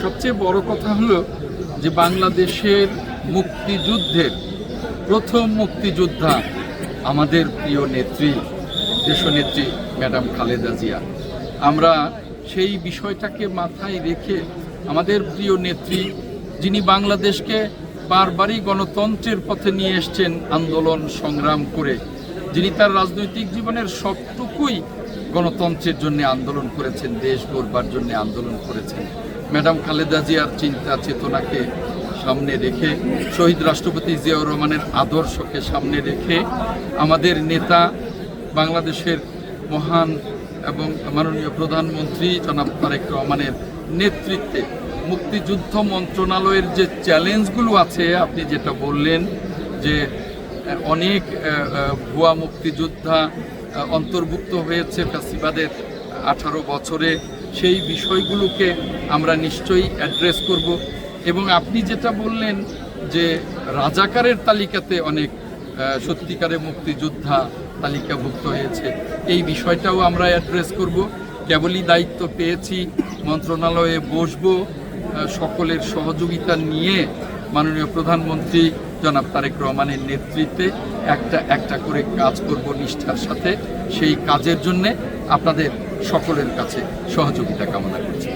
সবচেয়ে বড় কথা হলো যে বাংলাদেশের মুক্তিযুদ্ধের প্রথম মুক্তিযোদ্ধা আমাদের প্রিয় নেত্রী, দেশনেত্রী ম্যাডাম খালেদা জিয়া। আমরা সেই বিষয়টাকে মাথায় রেখে আমাদের প্রিয় নেত্রী, যিনি বাংলাদেশকে বারবারই গণতন্ত্রের পথে নিয়ে এসছেন আন্দোলন সংগ্রাম করে, যিনি তার রাজনৈতিক জীবনের সবটুকুই গণতন্ত্রের জন্য আন্দোলন করেছেন, দেশ গড়বার জন্য আন্দোলন করেছেন, ম্যাডাম খালেদা জিয়ার চিন্তা চেতনাকে সামনে রেখে, শহীদ রাষ্ট্রপতি জিয়াউর রহমানের আদর্শকে সামনে রেখে আমাদের নেতা, বাংলাদেশের মহান এবং মাননীয় প্রধানমন্ত্রী জনাব তারেক রহমানের নেতৃত্বে মুক্তিযুদ্ধ মন্ত্রণালয়ের যে চ্যালেঞ্জগুলো আছে, আপনি যেটা বললেন যে অনেক ভুয়া মুক্তিযোদ্ধা অন্তর্ভুক্ত হয়েছে ফ্যাসিবাদের 18 বছরে, সেই বিষয়গুলোকে আমরা নিশ্চয়ই অ্যাড্রেস করব। এবং আপনি যেটা বললেন যে রাজাকারের তালিকাতে অনেক সত্যিকারের মুক্তিযোদ্ধা তালিকাভুক্ত হয়েছে, এই বিষয়টাও আমরা অ্যাড্রেস করব। কেবলই দায়িত্ব পেয়েছি, মন্ত্রণালয়ে বসবো, সকলের সহযোগিতা নিয়ে মাননীয় প্রধানমন্ত্রী জনাব তারেক রহমানের নেতৃত্বে একটা একটা করে কাজ করব নিষ্ঠার সাথে। সেই কাজের জন্যে আপনাদের সকলের কাছে সহযোগিতা কামনা করছি।